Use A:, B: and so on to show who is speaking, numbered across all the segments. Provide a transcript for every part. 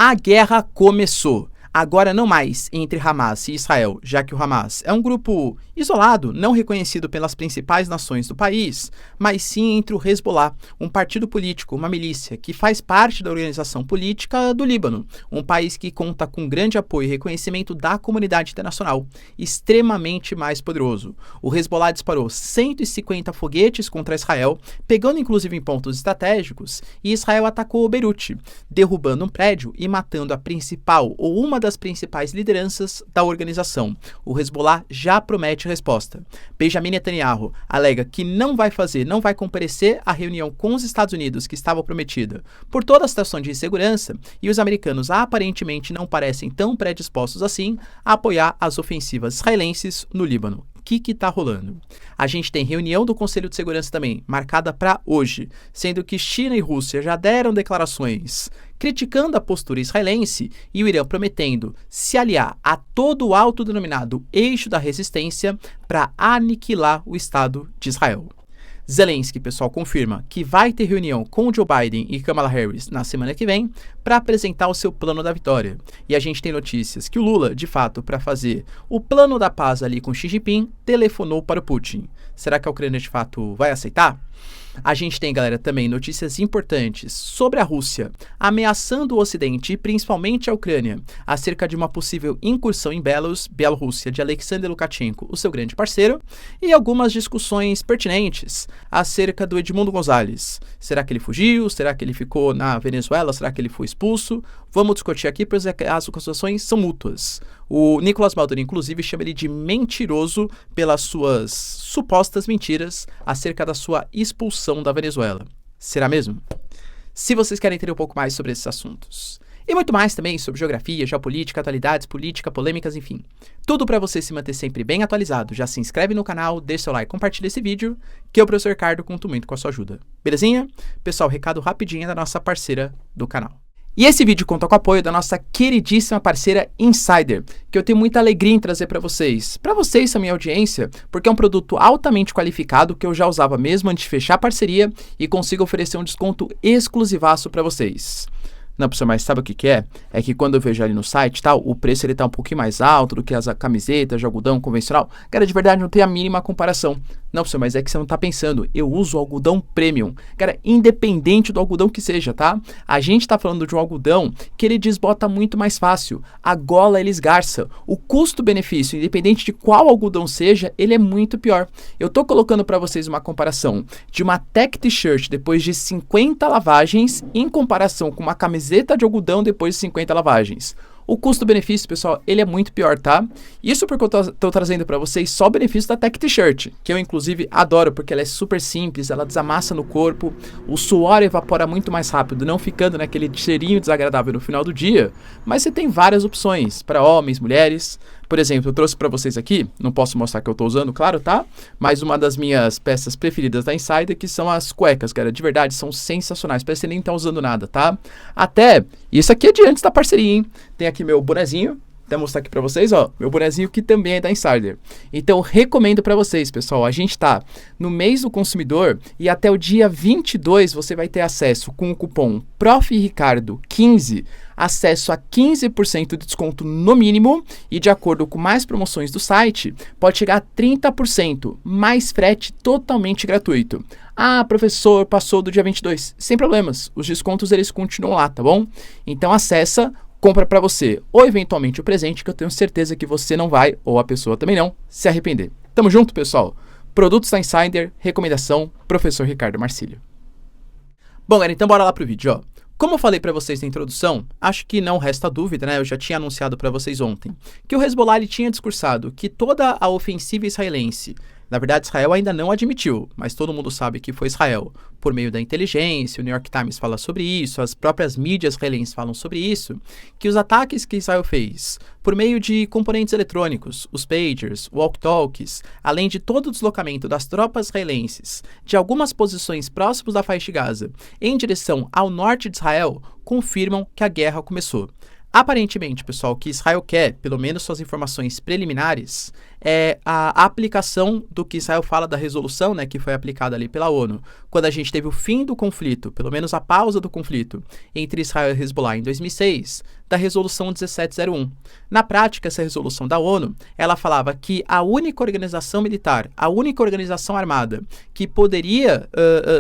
A: A guerra começou. Agora não mais entre Hamas e Israel, já que o Hamas é um grupo isolado, não reconhecido pelas principais nações do país, mas sim entre o Hezbollah, um partido político, uma milícia, que faz parte da organização política do Líbano, um país que conta com grande apoio e reconhecimento da comunidade internacional, extremamente mais poderoso. O Hezbollah disparou 150 foguetes contra Israel, pegando inclusive em pontos estratégicos, e Israel atacou Beirute, derrubando um prédio e matando a principal ou uma das principais lideranças da organização. O Hezbollah já promete resposta. Benjamin Netanyahu alega que não vai comparecer à reunião com os Estados Unidos que estava prometida por toda a situação de insegurança, e os americanos aparentemente não parecem tão predispostos assim a apoiar as ofensivas israelenses no Líbano. O que está rolando? A gente tem reunião do Conselho de Segurança também, marcada para hoje, sendo que China e Rússia já deram declarações criticando a postura israelense e o Irã prometendo se aliar a todo o autodenominado eixo da resistência para aniquilar o Estado de Israel. Zelensky, pessoal, confirma que vai ter reunião com Joe Biden e Kamala Harris na semana que vem para apresentar o seu plano da vitória. E a gente tem notícias que o Lula, de fato, para fazer o plano da paz ali com Xi Jinping, telefonou para o Putin. Será que a Ucrânia, de fato, vai aceitar? A gente tem, galera, também notícias importantes sobre a Rússia ameaçando o Ocidente e principalmente a Ucrânia acerca de uma possível incursão em Bielorrússia de Alexander Lukashenko, o seu grande parceiro, e algumas discussões pertinentes acerca do Edmundo Gonzalez. Será que ele fugiu? Será que ele ficou na Venezuela? Será que ele foi expulso? Vamos discutir aqui, pois as acusações são mútuas. O Nicolás Maduro, inclusive, chama ele de mentiroso pelas suas supostas mentiras acerca da sua expulsão da Venezuela. Será mesmo? Se vocês querem entender um pouco mais sobre esses assuntos e muito mais também sobre geografia, geopolítica, atualidades, política, polêmicas, enfim, tudo para você se manter sempre bem atualizado, já se inscreve no canal, deixa seu like, compartilha esse vídeo, que eu, professor Ricardo, conto muito com a sua ajuda. Belezinha? Pessoal, recado rapidinho da nossa parceira do canal. E esse vídeo conta com o apoio da nossa queridíssima parceira Insider, que eu tenho muita alegria em trazer para vocês, a minha audiência, porque é um produto altamente qualificado que eu já usava mesmo antes de fechar a parceria e consigo oferecer um desconto exclusivaço para vocês. Não, professor, mas sabe o que é? É que quando eu vejo ali no site, tal, o preço ele tá um pouquinho mais alto do que as camisetas de algodão convencional. Cara, de verdade não tem a mínima comparação. Não, professor, mas é que você não tá pensando. Eu uso algodão premium. Cara, independente do algodão que seja, tá? A gente tá falando de um algodão que ele desbota muito mais fácil. A gola ele esgarça. O custo-benefício, independente de qual algodão seja, ele é muito pior. Eu tô colocando para vocês uma comparação de uma Tech T-shirt depois de 50 lavagens em comparação com uma camiseta de algodão depois de 50 lavagens. O custo-benefício, pessoal, ele é muito pior, tá? Isso porque eu tô trazendo para vocês só o benefício da Tech T-shirt, que eu inclusive adoro porque ela é super simples, ela desamassa no corpo, o suor evapora muito mais rápido, não ficando naquele cheirinho desagradável no final do dia, mas você tem várias opções para homens, mulheres. Por exemplo, eu trouxe para vocês aqui, não posso mostrar que eu tô usando, claro, tá? Mas uma das minhas peças preferidas da Insider, que são as cuecas, cara, de verdade, são sensacionais, parece que você nem tá usando nada, tá? Até, isso aqui é de antes da parceria, hein? Tem aqui meu bonezinho, até mostrar aqui pra vocês, ó, meu bonezinho que também é da Insider. Então, recomendo pra vocês, pessoal, a gente tá no mês do consumidor e até o dia 22 você vai ter acesso com o cupom PROFRICARDO15, acesso a 15% de desconto no mínimo e, de acordo com mais promoções do site, pode chegar a 30%, mais frete totalmente gratuito. Ah, professor, passou do dia 22. Sem problemas, os descontos eles continuam lá, tá bom? Então acessa, compra para você ou eventualmente o presente, que eu tenho certeza que você não vai, ou a pessoa também não, se arrepender. Tamo junto, pessoal. Produtos da Insider, recomendação, professor Ricardo Marcílio. Bom, galera, então bora lá pro vídeo, ó. Como eu falei para vocês na introdução, acho que não resta dúvida, né? Eu já tinha anunciado para vocês ontem, que o Hezbollah ele tinha discursado que toda a ofensiva israelense, na verdade Israel ainda não admitiu, mas todo mundo sabe que foi Israel, por meio da inteligência, o New York Times fala sobre isso, as próprias mídias israelenses falam sobre isso, que os ataques que Israel fez por meio de componentes eletrônicos, os pagers, walkie-talkies, além de todo o deslocamento das tropas israelenses de algumas posições próximas da faixa de Gaza em direção ao norte de Israel, confirmam que a guerra começou. Aparentemente, pessoal, o que Israel quer, pelo menos suas informações preliminares, é a aplicação do que Israel fala da resolução, né, que foi aplicada ali pela ONU, quando a gente teve o fim do conflito, pelo menos a pausa do conflito entre Israel e Hezbollah em 2006, da Resolução 1701. Na prática, essa resolução da ONU, ela falava que a única organização militar, a única organização armada que poderia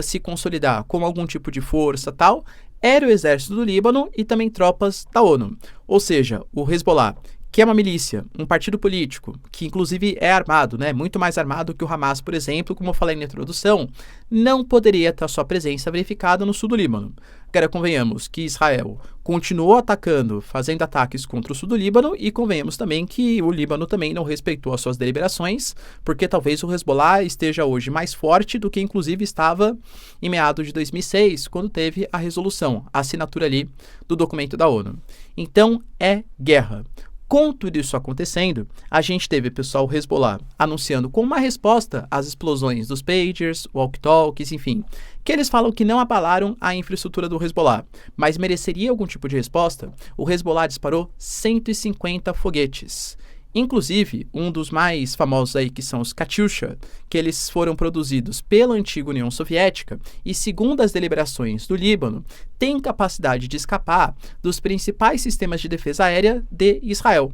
A: se consolidar como algum tipo de força tal, era o exército do Líbano e também tropas da ONU. Ou seja, o Hezbollah, que é uma milícia, um partido político, que inclusive é armado, né, muito mais armado que o Hamas, por exemplo, como eu falei na introdução, não poderia ter sua presença verificada no sul do Líbano. Agora, convenhamos que Israel continuou atacando, fazendo ataques contra o sul do Líbano, e convenhamos também que o Líbano também não respeitou as suas deliberações, porque talvez o Hezbollah esteja hoje mais forte do que inclusive estava em meados de 2006, quando teve a resolução, a assinatura ali do documento da ONU. Então, é guerra. Com tudo isso acontecendo, a gente teve, pessoal, o Hezbollah anunciando como uma resposta às explosões dos pagers, walkie-talkies, enfim, que eles falam que não abalaram a infraestrutura do Hezbollah, mas mereceria algum tipo de resposta. O Hezbollah disparou 150 foguetes. Inclusive, um dos mais famosos aí, que são os Katyusha, que eles foram produzidos pela antiga União Soviética e, segundo as deliberações do Líbano, têm capacidade de escapar dos principais sistemas de defesa aérea de Israel.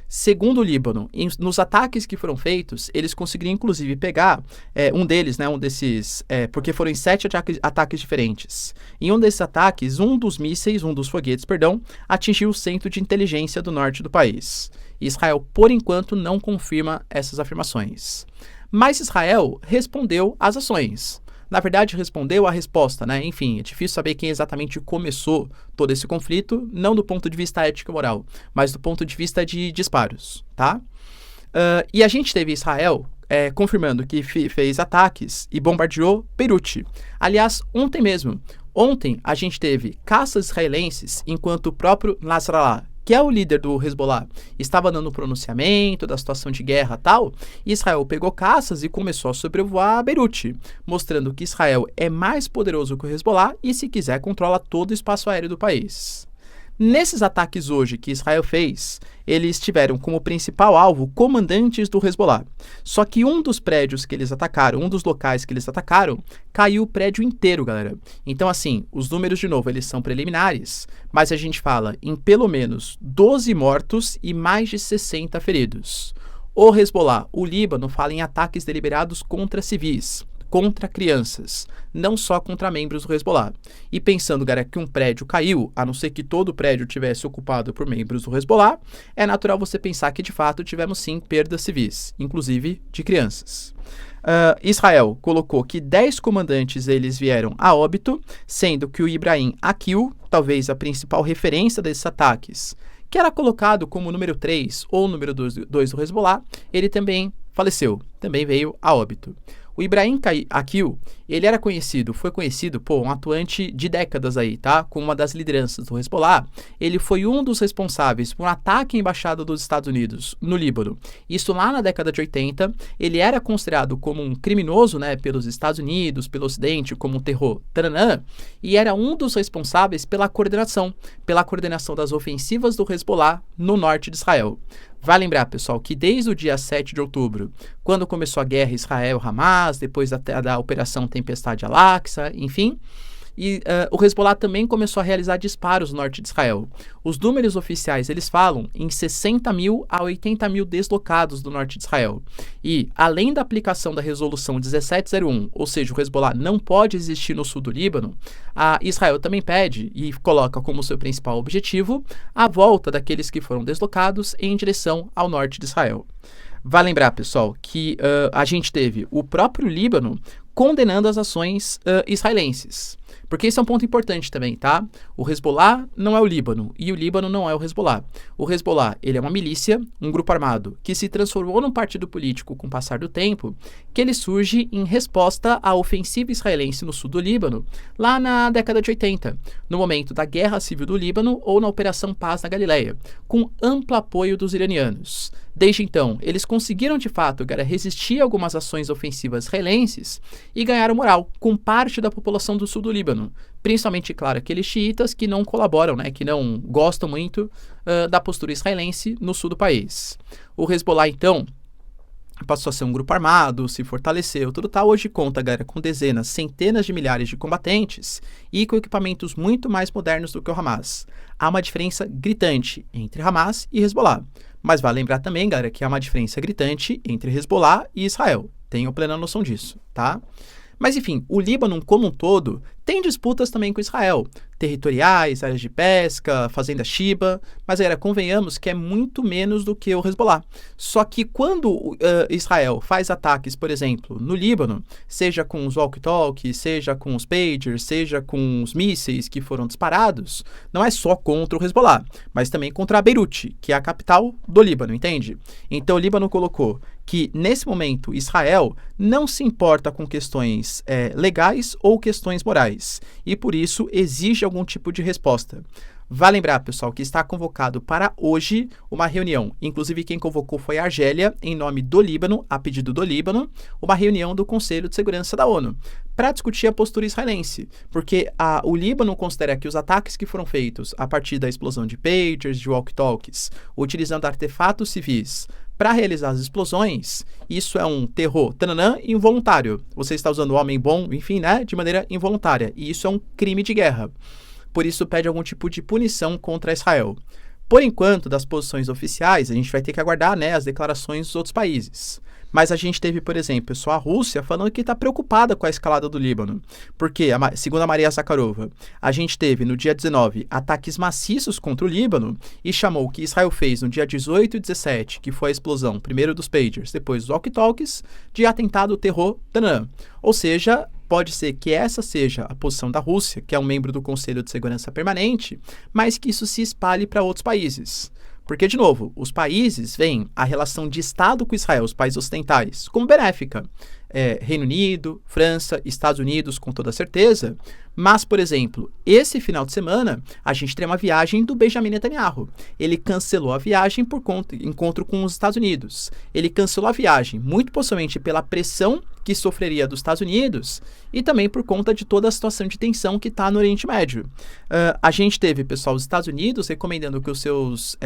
A: Segundo o Líbano, nos ataques que foram feitos, eles conseguiram inclusive pegar um deles, né, porque foram em 7 ataques diferentes. Em um desses ataques, um dos foguetes, atingiu o centro de inteligência do norte do país. Israel, por enquanto, não confirma essas afirmações. Mas Israel respondeu às ações. Na verdade, respondeu à resposta, né? Enfim, é difícil saber quem exatamente começou todo esse conflito, não do ponto de vista ético e moral, mas do ponto de vista de disparos, tá? E a gente teve Israel confirmando que fez ataques e bombardeou Beirute. Aliás, ontem a gente teve caças israelenses, enquanto o próprio Nasrallah, que é o líder do Hezbollah, estava dando um pronunciamento da situação de guerra e tal, Israel pegou caças e começou a sobrevoar Beirute, mostrando que Israel é mais poderoso que o Hezbollah e, se quiser, controla todo o espaço aéreo do país. Nesses ataques hoje que Israel fez, eles tiveram como principal alvo comandantes do Hezbollah. Só que um dos prédios que eles atacaram, um dos locais que eles atacaram, caiu o prédio inteiro, galera. Então, assim, os números, de novo, eles são preliminares, mas a gente fala em pelo menos 12 mortos e mais de 60 feridos. O Hezbollah, o Líbano, fala em ataques deliberados contra civis, contra crianças, não só contra membros do Hezbollah. E pensando, galera, que um prédio caiu, a não ser que todo o prédio tivesse ocupado por membros do Hezbollah, é natural você pensar que, de fato, tivemos sim perdas civis, inclusive de crianças. Israel colocou que 10 comandantes eles vieram a óbito, sendo que o Ibrahim Akil, talvez a principal referência desses ataques, que era colocado como número 3 ou número 2 do Hezbollah, ele também faleceu, também veio a óbito. O Ibrahim Akil, ele foi conhecido, um atuante de décadas aí, tá? Como uma das lideranças do Hezbollah. Ele foi um dos responsáveis por um ataque à embaixada dos Estados Unidos no Líbano. Isso lá na década de 80. Ele era considerado como um criminoso, né, pelos Estados Unidos, pelo Ocidente, como um terror, e era um dos responsáveis pela coordenação das ofensivas do Hezbollah no norte de Israel. Vai lembrar, pessoal, que desde o dia 7 de outubro, quando começou a guerra Israel-Hamas, depois da Operação Tempestade Al-Aqsa, enfim, o Hezbollah também começou a realizar disparos no norte de Israel. Os números oficiais, eles falam em 60 mil a 80 mil deslocados do norte de Israel. E, além da aplicação da resolução 1701, ou seja, o Hezbollah não pode existir no sul do Líbano, a Israel também pede e coloca como seu principal objetivo a volta daqueles que foram deslocados em direção ao norte de Israel. Vai lembrar, pessoal, que a gente teve o próprio Líbano condenando as ações israelenses. Porque isso é um ponto importante também, tá? O Hezbollah não é o Líbano e o Líbano não é o Hezbollah. O Hezbollah, ele é uma milícia, um grupo armado que se transformou num partido político com o passar do tempo, que ele surge em resposta à ofensiva israelense no sul do Líbano, lá na década de 80, no momento da Guerra Civil do Líbano ou na Operação Paz na Galileia, com amplo apoio dos iranianos. Desde então, eles conseguiram de fato resistir a algumas ações ofensivas israelenses e ganharam moral com parte da população do sul do Líbano, principalmente, claro, aqueles xiitas que não colaboram, né, que não gostam muito da postura israelense no sul do país. O Hezbollah, então, passou a ser um grupo armado, se fortaleceu, tudo tal. Hoje conta, galera, com dezenas, centenas de milhares de combatentes e com equipamentos muito mais modernos do que o Hamas. Há uma diferença gritante entre Hamas e Hezbollah. Mas vale lembrar também, galera, que há uma diferença gritante entre Hezbollah e Israel. Tenham plena noção disso, tá? Mas enfim, o Líbano como um todo tem disputas também com Israel, territoriais, áreas de pesca, fazenda Shiba, mas galera, convenhamos que é muito menos do que o Hezbollah. Só que quando Israel faz ataques, por exemplo, no Líbano, seja com os walkie-talkies, seja com os pagers, seja com os mísseis que foram disparados, não é só contra o Hezbollah, mas também contra Beirute, que é a capital do Líbano, entende? Então o Líbano colocou que, nesse momento, Israel não se importa com questões legais ou questões morais, e por isso exige algum tipo de resposta. Vale lembrar, pessoal, que está convocado para hoje uma reunião, inclusive quem convocou foi a Argélia, em nome do Líbano, a pedido do Líbano, uma reunião do Conselho de Segurança da ONU, para discutir a postura israelense, porque o Líbano considera que os ataques que foram feitos a partir da explosão de pagers, de walkie-talkies, utilizando artefatos civis para realizar as explosões, isso é um terror involuntário. Você está usando o homem bom, enfim, né, de maneira involuntária, e isso é um crime de guerra. Por isso pede algum tipo de punição contra Israel. Por enquanto, das posições oficiais, a gente vai ter que aguardar, né, as declarações dos outros países. Mas a gente teve, por exemplo, pessoal, a Rússia falando que está preocupada com a escalada do Líbano. Porque, segundo a Maria Zakharova, a gente teve no dia 19 ataques maciços contra o Líbano e chamou o que Israel fez no dia 18 e 17, que foi a explosão, primeiro dos pagers, depois dos walkie-talkies, de atentado terror. Ou seja, pode ser que essa seja a posição da Rússia, que é um membro do Conselho de Segurança Permanente, mas que isso se espalhe para outros países. Porque, de novo, os países veem a relação de Estado com Israel, os países ocidentais, como benéfica. Reino Unido, França, Estados Unidos, com toda certeza. Mas, por exemplo, esse final de semana, a gente tem uma viagem do Benjamin Netanyahu. Ele cancelou a viagem por encontro com os Estados Unidos. Ele cancelou a viagem, muito possivelmente pela pressão que sofreria dos Estados Unidos e também por conta de toda a situação de tensão que está no Oriente Médio. A gente teve, pessoal, os Estados Unidos recomendando que os seus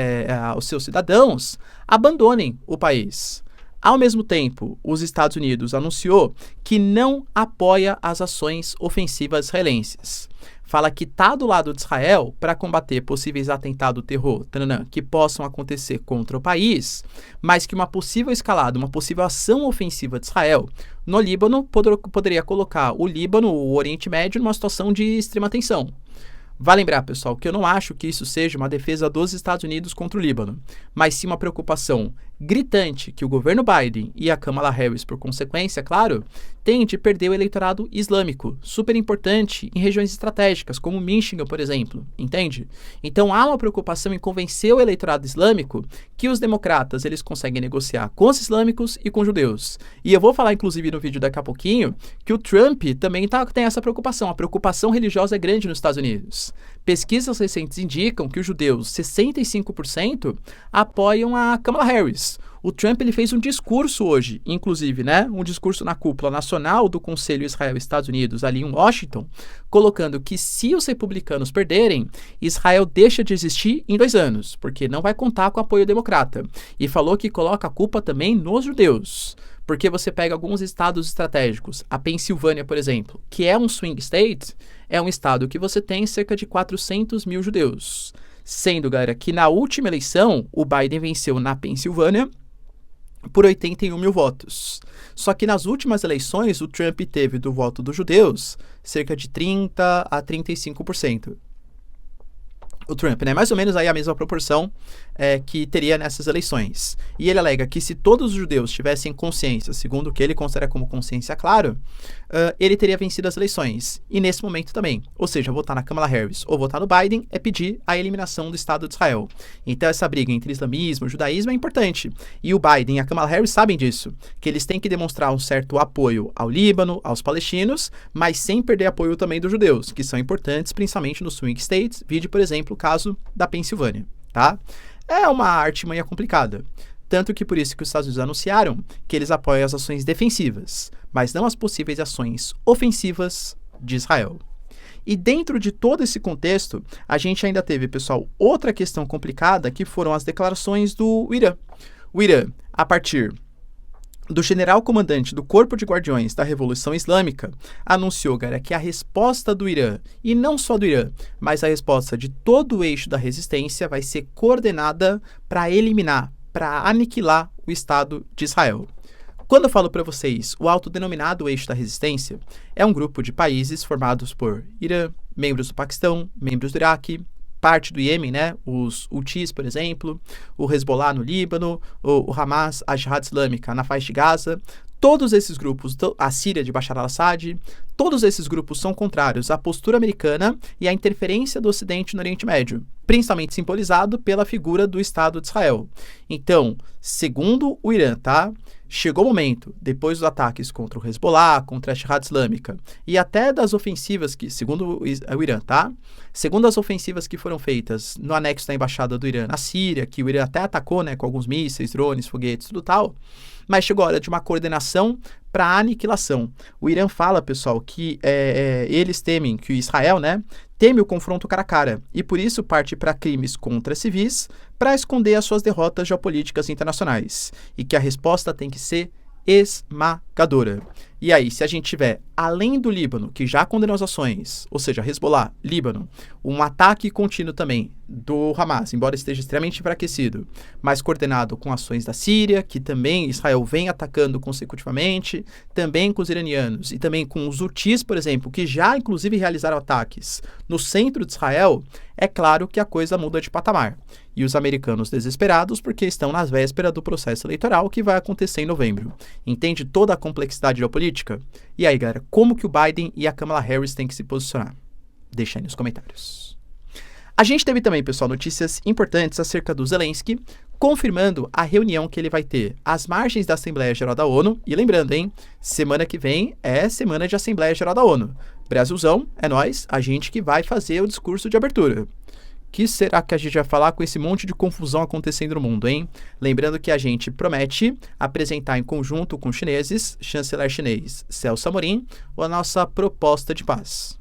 A: cidadãos abandonem o país. Ao mesmo tempo, os Estados Unidos anunciou que não apoia as ações ofensivas israelenses. Fala que está do lado de Israel para combater possíveis atentados terror que possam acontecer contra o país, mas que uma possível escalada, uma possível ação ofensiva de Israel no Líbano poderia colocar o Líbano, o Oriente Médio, numa situação de extrema tensão. Vale lembrar, pessoal, que eu não acho que isso seja uma defesa dos Estados Unidos contra o Líbano, mas sim uma preocupação gritante que o governo Biden e a Kamala Harris, por consequência, claro, têm de perder o eleitorado islâmico, super importante em regiões estratégicas, como Michigan, por exemplo, entende? Então há uma preocupação em convencer o eleitorado islâmico que os democratas eles conseguem negociar com os islâmicos e com os judeus. E eu vou falar, inclusive, no vídeo daqui a pouquinho, que o Trump também tem essa preocupação. A preocupação religiosa é grande nos Estados Unidos. Pesquisas recentes indicam que os judeus, 65%, apoiam a Kamala Harris. O Trump ele fez um discurso hoje, inclusive, né, um discurso na cúpula nacional do Conselho Israel-Estados Unidos, ali em Washington, colocando que se os republicanos perderem, Israel deixa de existir em 2 anos, porque não vai contar com apoio democrata. E falou que coloca a culpa também nos judeus. Porque você pega alguns estados estratégicos, a Pensilvânia, por exemplo, que é um swing state, é um estado que você tem cerca de 400 mil judeus. Sendo, galera, que na última eleição, o Biden venceu na Pensilvânia por 81 mil votos. Só que nas últimas eleições, o Trump teve do voto dos judeus cerca de 30% a 35%. O Trump, né? Mais ou menos aí a mesma proporção que teria nessas eleições. E ele alega que se todos os judeus tivessem consciência, segundo o que ele considera como consciência, claro, ele teria vencido as eleições. E nesse momento também. Ou seja, votar na Kamala Harris ou votar no Biden é pedir a eliminação do Estado de Israel. Então essa briga entre islamismo e judaísmo é importante. E o Biden e a Kamala Harris sabem disso, que eles têm que demonstrar um certo apoio ao Líbano, aos palestinos, mas sem perder apoio também dos judeus, que são importantes principalmente nos swing states, vide, por exemplo, o caso da Pensilvânia, tá? É uma artimanha complicada. Tanto que por isso que os Estados Unidos anunciaram que eles apoiam as ações defensivas, mas não as possíveis ações ofensivas de Israel. E dentro de todo esse contexto, a gente ainda teve, pessoal, outra questão complicada, que foram as declarações do Irã. O Irã, a partir do general comandante do Corpo de Guardiões da Revolução Islâmica, anunciou, galera, que a resposta do Irã, e não só do Irã, mas a resposta de todo o eixo da resistência vai ser coordenada para eliminar, para aniquilar o Estado de Israel. Quando eu falo para vocês o autodenominado eixo da resistência, é um grupo de países formados por Irã, membros do Paquistão, membros do Iraque, parte do Iêmen, né? Os Houthis, por exemplo, o Hezbollah no Líbano, o Hamas, a Jihad Islâmica na faixa de Gaza. Todos esses grupos, a Síria de Bashar al-Assad, todos esses grupos são contrários à postura americana e à interferência do Ocidente no Oriente Médio, principalmente simbolizado pela figura do Estado de Israel. Então, segundo o Irã, tá? Chegou o momento, depois dos ataques contra o Hezbollah, contra a Jihad Islâmica e até das ofensivas que, segundo o Irã, tá? Segundo as ofensivas que foram feitas no anexo da embaixada do Irã na Síria, que o Irã até atacou, né, com alguns mísseis, drones, foguetes, tudo tal, mas chegou a hora de uma coordenação para aniquilação. O Irã fala, pessoal, que eles temem, que Israel, né, teme o confronto cara a cara e por isso parte para crimes contra civis para esconder as suas derrotas geopolíticas internacionais e que a resposta tem que ser esmagadora. E aí, se a gente tiver, além do Líbano, que já condenou as ações, ou seja, Hezbollah, Líbano, um ataque contínuo também do Hamas, embora esteja extremamente enfraquecido, mas coordenado com ações da Síria, que também Israel vem atacando consecutivamente, também com os iranianos e também com os Houthis, por exemplo, que já inclusive realizaram ataques no centro de Israel, é claro que a coisa muda de patamar. E os americanos desesperados porque estão nas vésperas do processo eleitoral que vai acontecer em novembro. Entende toda a complexidade geopolítica? E aí, galera, como que o Biden e a Kamala Harris têm que se posicionar? Deixa aí nos comentários. A gente teve também, pessoal, notícias importantes acerca do Zelensky, confirmando a reunião que ele vai ter às margens da Assembleia Geral da ONU. E lembrando, hein, semana que vem é semana de Assembleia Geral da ONU. Brasilzão, é nós, a gente que vai fazer o discurso de abertura. Que será que a gente vai falar com esse monte de confusão acontecendo no mundo, hein? Lembrando que a gente promete apresentar em conjunto com os chineses, chanceler chinês Celso Amorim, a nossa proposta de paz.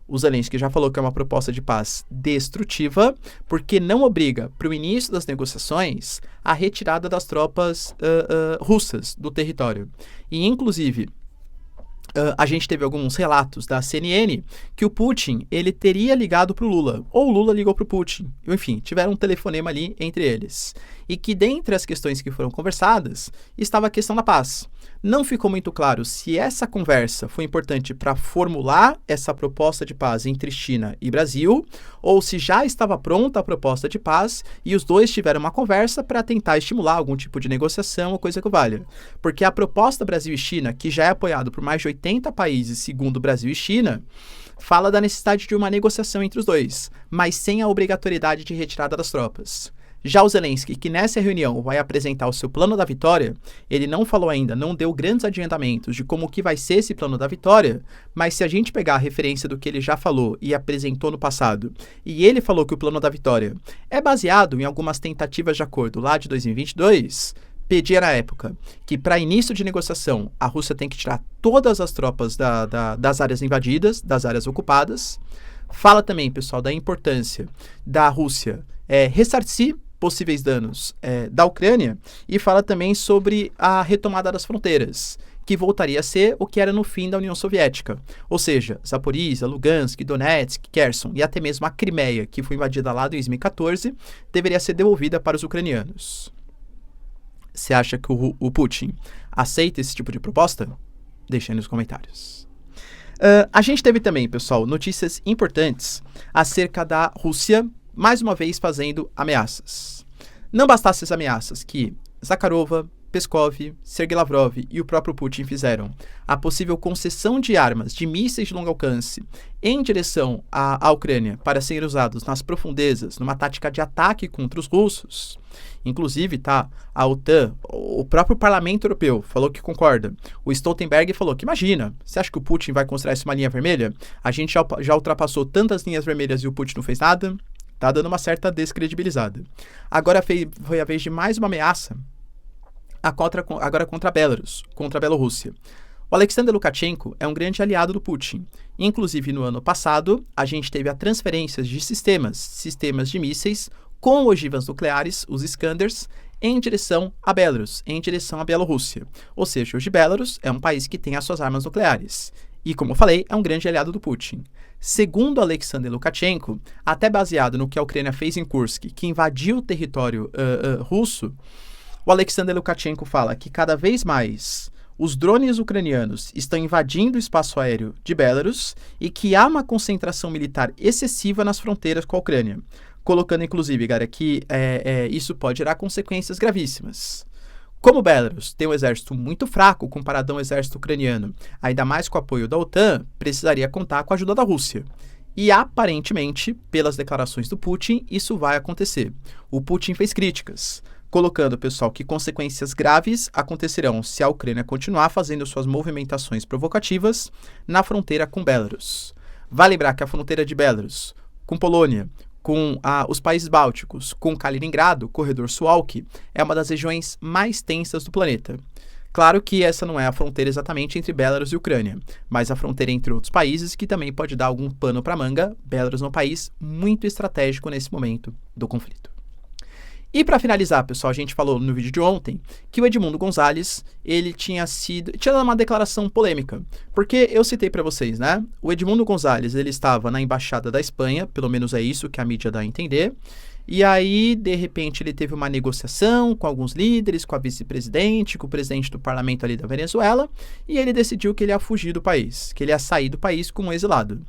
A: O Zelensky já falou que é uma proposta de paz destrutiva, porque não obriga para o início das negociações a retirada das tropas russas do território. E, inclusive, a gente teve alguns relatos da CNN que o Putin, ele teria ligado para o Lula, ou o Lula ligou para o Putin. Enfim, tiveram um telefonema ali entre eles. E que dentre as questões que foram conversadas, estava a questão da paz. Não ficou muito claro se essa conversa foi importante para formular essa proposta de paz entre China e Brasil, ou se já estava pronta a proposta de paz e os dois tiveram uma conversa para tentar estimular algum tipo de negociação ou coisa que valha. Porque a proposta Brasil e China, que já é apoiada por mais de 80 países, segundo Brasil e China, fala da necessidade de uma negociação entre os dois, mas sem a obrigatoriedade de retirada das tropas. Já o Zelensky, que nessa reunião vai apresentar o seu plano da vitória, ele não falou ainda, não deu grandes adiantamentos de como que vai ser esse plano da vitória, mas se a gente pegar a referência do que ele já falou e apresentou no passado, e ele falou que o plano da vitória é baseado em algumas tentativas de acordo lá de 2022, pedia na época que para início de negociação a Rússia tem que tirar todas as tropas das áreas invadidas, das áreas ocupadas. Fala também, pessoal, da importância da Rússia ressarcir possíveis danos da Ucrânia e fala também sobre a retomada das fronteiras, que voltaria a ser o que era no fim da União Soviética. Ou seja, Zaporizhia, Lugansk, Donetsk, Kherson e até mesmo a Crimeia, que foi invadida lá em 2014, deveria ser devolvida para os ucranianos. Você acha que o Putin aceita esse tipo de proposta? Deixa aí nos comentários. A gente teve também, pessoal, notícias importantes acerca da Rússia, mais uma vez fazendo ameaças. Não bastasse as ameaças que Zakharova, Peskov, Sergei Lavrov e o próprio Putin fizeram, a possível concessão de armas de mísseis de longo alcance em direção à Ucrânia para serem usados nas profundezas, numa tática de ataque contra os russos. Inclusive, a OTAN, o próprio Parlamento Europeu falou que concorda. O Stoltenberg falou que, imagina, você acha que o Putin vai considerar isso uma linha vermelha? A gente já ultrapassou tantas linhas vermelhas e o Putin não fez nada. Tá dando uma certa descredibilizada. Agora foi a vez de mais uma ameaça, agora contra a Belarus, contra a Bielorrússia. O Alexander Lukashenko é um grande aliado do Putin. Inclusive, no ano passado, a gente teve a transferência de sistemas de mísseis com ogivas nucleares, os Iskanders, em direção a Belarus, em direção à Bielorrússia. Ou seja, hoje Belarus é um país que tem as suas armas nucleares. E, como eu falei, é um grande aliado do Putin. Segundo Alexander Lukashenko, até baseado no que a Ucrânia fez em Kursk, que invadiu o território russo, o Alexander Lukashenko fala que cada vez mais os drones ucranianos estão invadindo o espaço aéreo de Belarus e que há uma concentração militar excessiva nas fronteiras com a Ucrânia, colocando inclusive, cara, que isso pode gerar consequências gravíssimas. Como Belarus tem um exército muito fraco comparado a um exército ucraniano, ainda mais com o apoio da OTAN, precisaria contar com a ajuda da Rússia. E aparentemente, pelas declarações do Putin, isso vai acontecer. O Putin fez críticas, colocando, pessoal, que consequências graves acontecerão se a Ucrânia continuar fazendo suas movimentações provocativas na fronteira com Belarus. Vale lembrar que a fronteira de Belarus com Polônia, com os países bálticos, com Kaliningrado, corredor Suwałki, é uma das regiões mais tensas do planeta. Claro que essa não é a fronteira exatamente entre Belarus e Ucrânia, mas a fronteira entre outros países que também pode dar algum pano para manga. Belarus é um país muito estratégico nesse momento do conflito. E para finalizar, pessoal, a gente falou no vídeo de ontem que o Edmundo Gonzalez, ele tinha dado uma declaração polêmica, porque eu citei para vocês, né? O Edmundo Gonzalez, ele estava na Embaixada da Espanha, pelo menos é isso que a mídia dá a entender, e aí, de repente, ele teve uma negociação com alguns líderes, com a vice-presidente, com o presidente do parlamento ali da Venezuela, e ele decidiu que ele ia fugir do país, que ele ia sair do país como um exilado.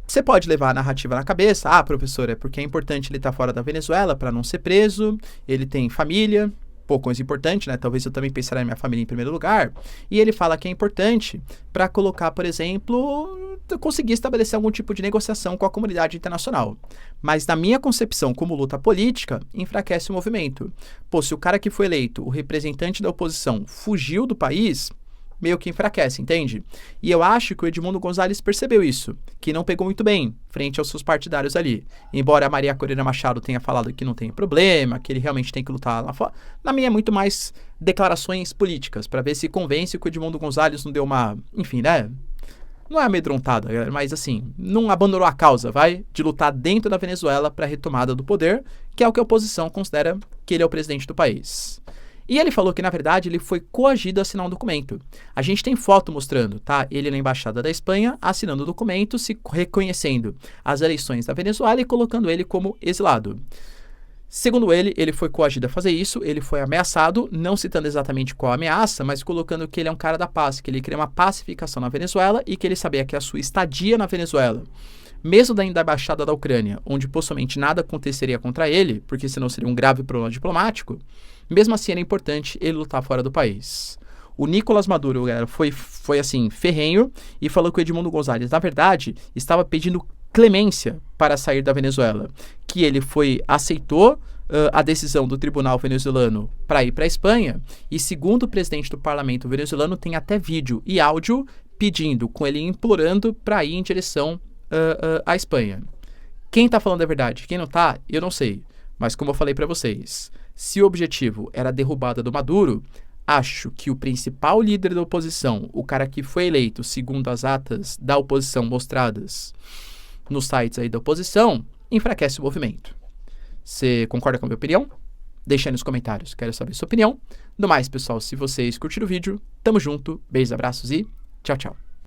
A: Você pode levar a narrativa na cabeça, professor, é porque é importante ele estar fora da Venezuela para não ser preso, ele tem família, pô, coisa importante, né? Talvez eu também pensaria na minha família em primeiro lugar. E ele fala que é importante para colocar, por exemplo, conseguir estabelecer algum tipo de negociação com a comunidade internacional. Mas na minha concepção, como luta política, enfraquece o movimento. Pô, se o cara que foi eleito, o representante da oposição, fugiu do país, meio que enfraquece, entende? E eu acho que o Edmundo Gonzalez percebeu isso, que não pegou muito bem frente aos seus partidários ali. Embora a Maria Corina Machado tenha falado que não tem problema, que ele realmente tem que lutar lá fora, na minha é muito mais declarações políticas, para ver se convence que o Edmundo Gonzalez não deu uma, enfim, né? Não é amedrontada, mas assim, não abandonou a causa, de lutar dentro da Venezuela para a retomada do poder, que é o que a oposição considera que ele é o presidente do país. E ele falou que, na verdade, ele foi coagido a assinar um documento. A gente tem foto mostrando, tá? Ele na Embaixada da Espanha, assinando o documento, se reconhecendo as eleições da Venezuela e colocando ele como exilado. Segundo ele, ele foi coagido a fazer isso, ele foi ameaçado, não citando exatamente qual ameaça, mas colocando que ele é um cara da paz, que ele queria uma pacificação na Venezuela e que ele sabia que a sua estadia na Venezuela, mesmo da embaixada da Ucrânia, onde possivelmente nada aconteceria contra ele, porque senão seria um grave problema diplomático, mesmo assim era importante ele lutar fora do país. O Nicolás Maduro, galera, foi assim, ferrenho, e falou que o Edmundo Gonzalez, na verdade, estava pedindo clemência para sair da Venezuela, que ele aceitou a decisão do tribunal venezuelano para ir para a Espanha, e segundo o presidente do parlamento venezuelano, tem até vídeo e áudio pedindo, com ele implorando para ir em direção à Espanha. Quem tá falando a verdade? Quem não tá? Eu não sei. Mas como eu falei para vocês, se o objetivo era a derrubada do Maduro, acho que o principal líder da oposição, o cara que foi eleito segundo as atas da oposição mostradas nos sites aí da oposição, enfraquece o movimento. Você concorda com a minha opinião? Deixa aí nos comentários, quero saber sua opinião. No mais, pessoal, se vocês curtiram o vídeo, tamo junto, beijos, abraços e tchau, tchau.